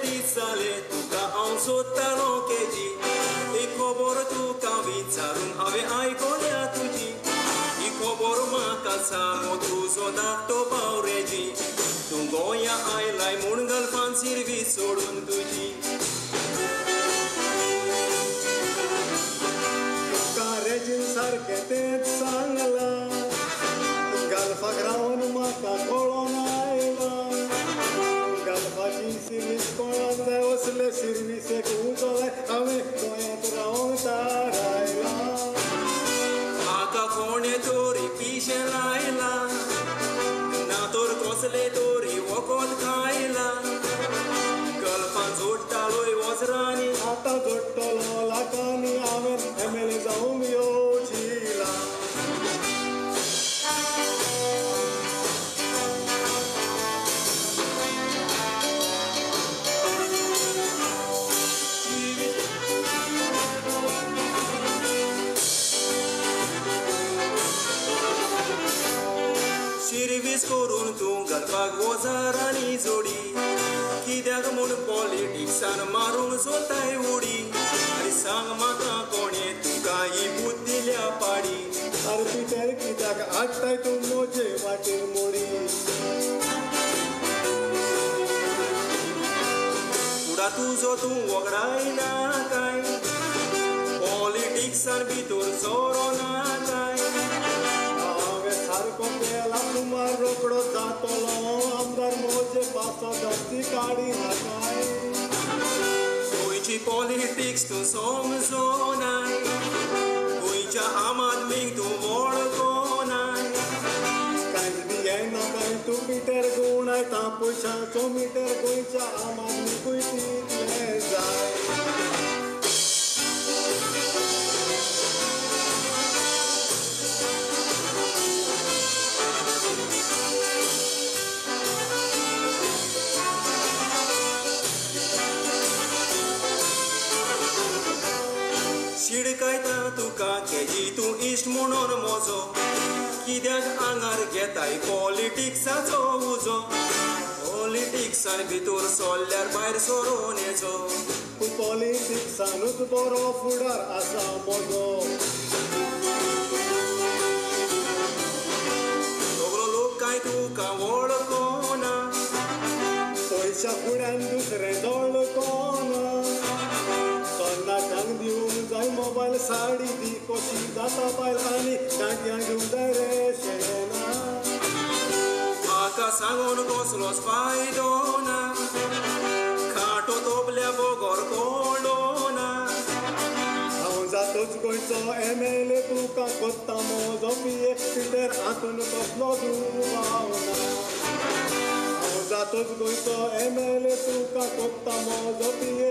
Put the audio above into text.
dizzale tuka on sottano keji e khobor tu ka vicharum ave ai kolia tuji e khobor ma kalsa motu soda to paureji tungoya ai lai mungal fan sirvi sodun tuji ka rejin sarke te sangla galfa graun ma ka kolonaila Service colanda osle service kutole ame toya traon taraila Aka kone tori pishe laila Na tor kosle tori wakot khaila Galfan zotta loi wasrani ata zottolo lakani ame emele zaumio chila Service korun tungal bag wazarani jodi kidyag mun politics an marun sotai udi ari sang mata kone tukai buddilya padi ar piter kidak attai tu moje watir modi uda tu zo tu ograi na kai politics an bitur zorona kai Kumar rokdo zatolo amdar moje pasa dasti kadi nakai Koichi politics tu som zonai Koicha amad ming tu vol konai Kain diena kain tu meter gunai tapusha so meter koicha amad mi koiti le jai Shirkaita tuka keji tu ist monon mozo Kidyag angar getai politics azo uzo Politics an bitur soller bair soronezo Politics anut boro fudar asa mozo Toglo lokai tuka vol kona Poisha fudan dusre dol kona Tang diun jai mobile sari di kosi data bailani tagyan jundare shena Aka sangon koslos paidona Kato toble bogor kolona Auza toz goitso emele tuka kotta mozo pie Peter atun koslo duvauna Auza toz goitso emele tuka kotta mozo pie